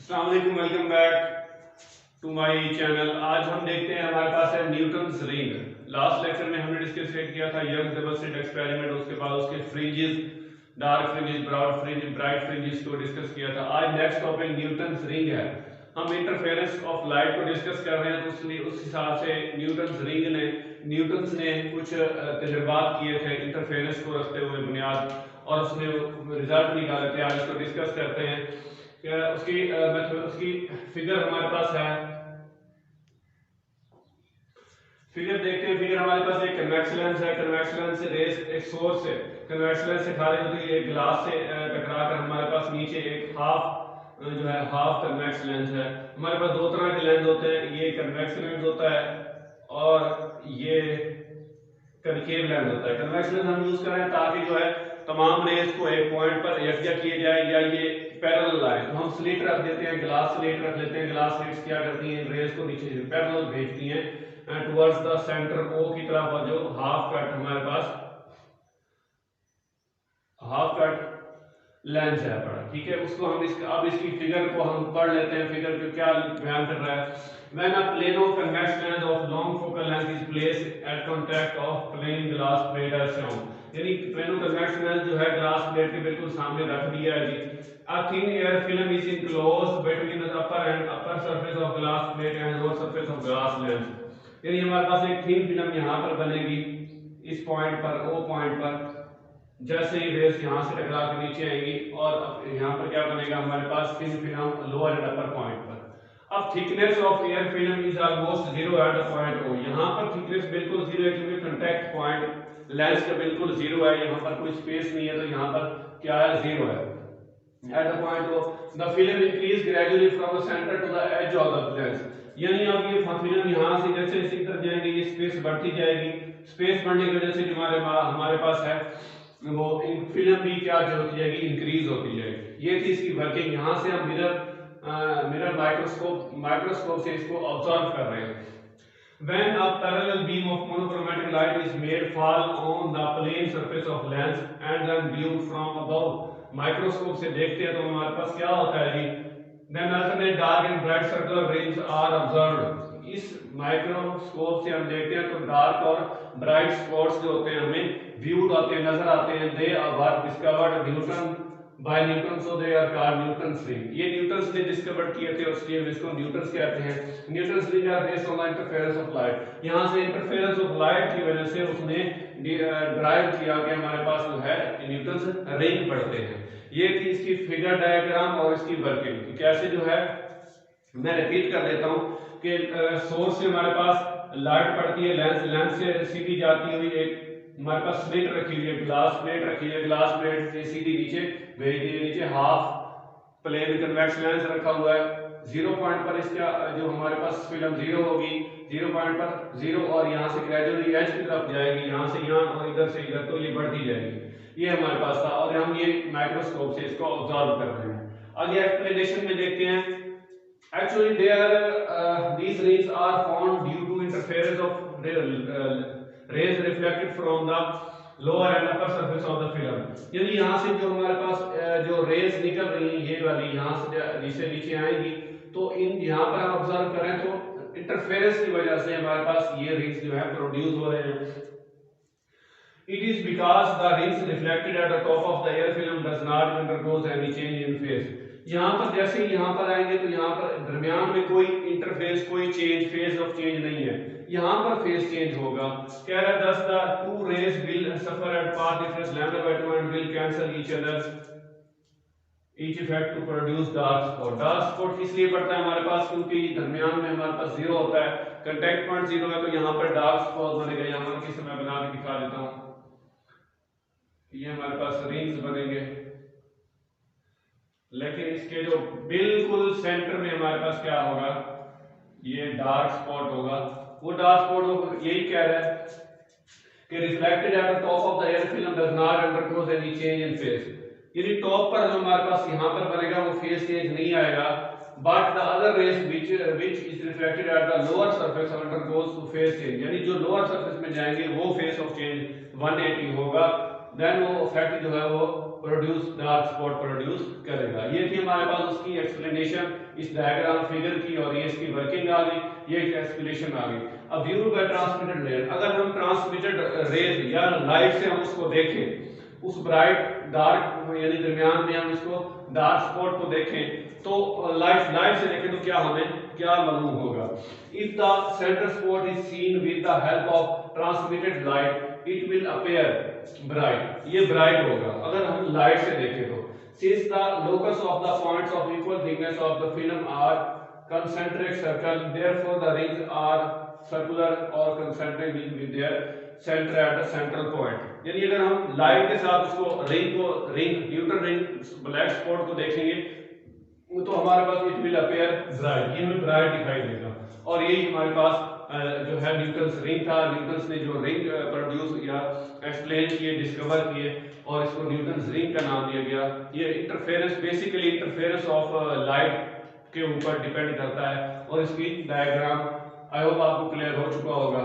अस्सलाम वालेकुम, welcome back to my channel. आज हम देखते हैं, हमारे पास है न्यूटन्स रिंग। लास्ट लेक्चर में हमने डिस्कस किया था यंग डबल स्लिट एक्सपेरिमेंट, उसके बाद उसके fringes, dark fringes, broad fringe, bright fringes को डिस्कस किया था। आज नेक्स्ट टॉपिक न्यूटन्स रिंग है। हम इंटरफेरेंस ऑफ लाइट को डिस्कस कर रहे हैं, तो उसलिए उस हिसाब से न्यूटन्स ने कुछ तजर्बात किए थे इंटरफेरेंस को रखते हुए बुनियाद, और उसने रिजल्ट निकाले थे। आज इसको डिस्कस करते हैं। उसकी फिगर हमारे पास है। फिगर देखते हैं। फिगर हमारे पास एक कन्वेक्स लेंस है। कन्वेक्स लेंस से रेस एक सोर्स से कन्वेक्स लेंस से खाली होती है, एक ग्लास से टकरा कर हमारे पास नीचे एक हाफ कन्वेक्स लेंस है। हमारे पास दो तरह के लेंस होते हैं, ये कन्वेक्स लेंस होता है और ये कनकेव लेंस होता है। कन्वेक्स लेंस हम यूज कर रहे हैं ताकि तमाम रेस को एक पॉइंट पर यकजा किए जाए या ये पैरेलल आए। तो हम स्लिट रख देते हैं, ग्लास स्लिट रख लेते हैं। ग्लास स्लिट्स क्या करती हैं, रेस को नीचे पैरेलल भेजती हैं टुवर्ड्स द सेंटर ओ की तरफ। और जो हाफ कट हमारे पास हाफ कट लेंस है पड़ा, ठीक है। उसको हम अब इसकी फिगर को हम पढ़ लेते हैं। फिगर को क्या बयान कर रहा है। When a plano convex lens of long focal length is placed at contact of plane glass plate as shown, यानी प्लेनो कन्वेक्स लेंस जो है ग्लास प्लेट के बिल्कुल सामने रख दिया है जी। A thin air film is enclosed between the upper surface of glass plate and lower surface of glass lens, यानी हमारे पास एक थिन फिल्म यहाँ पर बनेगी इस पॉइंट पर, ओ पॉइंट पर। जैसे ही रेस यहाँ से टकरा के नीचे आएंगी और अब यहाँ पर क्या बनेगा, हमारे पास thin film lower and upper point पर। अब thickness of air film is almost zero at the point O. यहाँ पर थिकनेस बिल्कुल जीरो है, क्योंकि कांटेक्ट पॉइंट लेंस का बिल्कुल जीरो है। यहाँ पर कोई स्पेस नहीं है, तो यहाँ पर क्या है, जीरो है at the point O. The film increase gradually from the centre to the edge of the lens, यानी अब ये फिल्म यहाँ से जैसे इसी तरफ जाएंगे, ये स्पेस बढ़ती जाएगी। स्पेस बढ़ने की वजह से जो हमारे पास है वो फिल्म भी क्या जो होती जाएगी, इंक्रीज होती जाएगी। ये थी इसकी वर्किंग। यहाँ से हम मिरर माइक्रोस्कोप से इसको ऑब्जर्व कर रहे हैं। When a parallel beam of monochromatic light is made fall on the plane surface of lens and then viewed from above, microscope से देखते हैं तो हमारे पास क्या होता है जी, then alternate dark and bright circular rings are observed। इस microscope से हम देखते हैं तो डार्क और ब्राइट स्पॉट्स जो होते हैं हमें व्यूड होते हैं, नजर आते हैं। They are discovered Newton by Newton, so they are called Newton's ring. ये न्यूटन्स ने डिस्कवर किए थे, उसलिए हम इसको न्यूटन्स कहते हैं। Newton's ring are based on the interference of light. यहाँ से इंटरफेरेंस ऑफ लाइट की वजह से उसने ड्राइव किया कि हमारे पास जो है न्यूटन्स रिंग पढ़ते हैं। ये थी इसकी फिगर डायग्राम और इसकी वर्किंग। कैसे जो है, मैं रिपीट कर देता हूँ कि सोर्स से हमारे पास लाइट पड़ती है, लेंस से सीधी जाती हुई एक हमारे पास स्लिट रखी हुई है, ग्लास प्लेट रखी है। ग्लास प्लेट से सीधी नीचे भेज दी, नीचे हाफ प्लेन कन्वेक्स लेंस रखा हुआ है। जीरो पॉइंट पर इसका जो हमारे पास फिल्म जीरो होगी, जीरो पॉइंट पर जीरो, और यहाँ से ग्रेजुअली एज की तरफ जाएगी, यहाँ से यहाँ और इधर से इधर, तो ये बढ़ती जाएगी। ये हमारे पास था और हम ये माइक्रोस्कोप से इसको ऑब्जर्व कर रहे हैं। आगे एक्सप्लेनेशन में देखते हैं। Actually, these rays are formed due to interference of rays reflected from the lower and upper surface of the film। यानी यहाँ से जो हमारे पास जो रेज निकल रही हैं, ये वाली यहाँ से नीचे आएंगी, तो इन यहाँ पर हम ऑब्जर्व करें तो इंटरफेरेंस की वजह से हमारे पास ये रेज जो है प्रोड्यूस हो रहे हैं। It is because the rays reflected at the top of the air film does not undergoes any change in phase। यहाँ पर जैसे ही यहाँ पर आएंगे तो यहाँ पर दरमियान में कोई इंटरफेस, कोई चेंज, फेज ऑफ चेंज नहीं है। यहाँ पर फेज चेंज होगा। कह रहा है thus the two rays will suffer at path difference lambda by 2 and will cancel each effect to produce dark spot। Dark spot इसलिए पड़ता है हमारे पास क्योंकि दरमियान में हमारे पास जीरो होता है, कांटेक्ट पॉइंट जीरो है, तो यहाँ पर डार्क स्पॉट बनेगा। यहाँ पर किसी मैं बना के दिखा देता हूँ। ये हमारे पास रिंग्स बनेंगे, लेकिन इसके जो बिल्कुल सेंटर में हमारे पास क्या होगा, ये डार्क स्पॉट होगा। वो डार्क स्पॉट यही कह रहा है कि reflected at the top of the air film does not undergoes any change in phase. यानी टॉप पर जो हमारे पास यहाँ पर बनेगा वो फेज चेंज नहीं आएगा, but the other rays which is reflected at the lower surface undergoes to phase change। यानी जो लोअर सरफेस में जाएंगे वो फेज ऑफ चेंज 180 होगा। देन वो इफेक्ट जो है वो डार्क स्पॉट प्रोड्यूस करेगा। ये थी हमारे पास उसकी एक्सप्लेनेशन इस डायग्राम फिगर की, और ये इसकी वर्किंग आ गई, ये एक्सप्लेनेशन आ गई। अब व्यू बाय ट्रांसमिटेड रेज, अगर हम ट्रांसमिटेड रेज या लाइट से हम उसको देखें, उस ब्राइट डार्क यानी दरमियान में हम इसको डार्क स्पॉट को देखें, तो लाइट से देखें तो हमें क्या मालूम होगा। If the centre spot is seen with the help of transmitted light it will appear bright, ये ब्राइट होगा अगर हम लाइट से देखें तो। Since the locus of the points of equal thickness of the film are concentric circle, therefore the rings are circular or concentric with their center at the central point। यानी अगर हम light के साथ उसको ring Newton ring black spot को देखेंगे तो हमारे पास इट विल अपीयर ब्राइट, ये हमें ब्राइट दिखाई देगा। और यही हमारे पास जो है न्यूटन्स रिंग था, न्यूटन्स ने जो रिंग प्रोड्यूस या एक्सप्लेन किए, डिस्कवर किए, और इसको न्यूटन्स रिंग का नाम दिया गया। ये interference, basically interference of light के ऊपर डिपेंड करता है। और इसकी डायग्राम आई होप आपको क्लियर हो चुका होगा।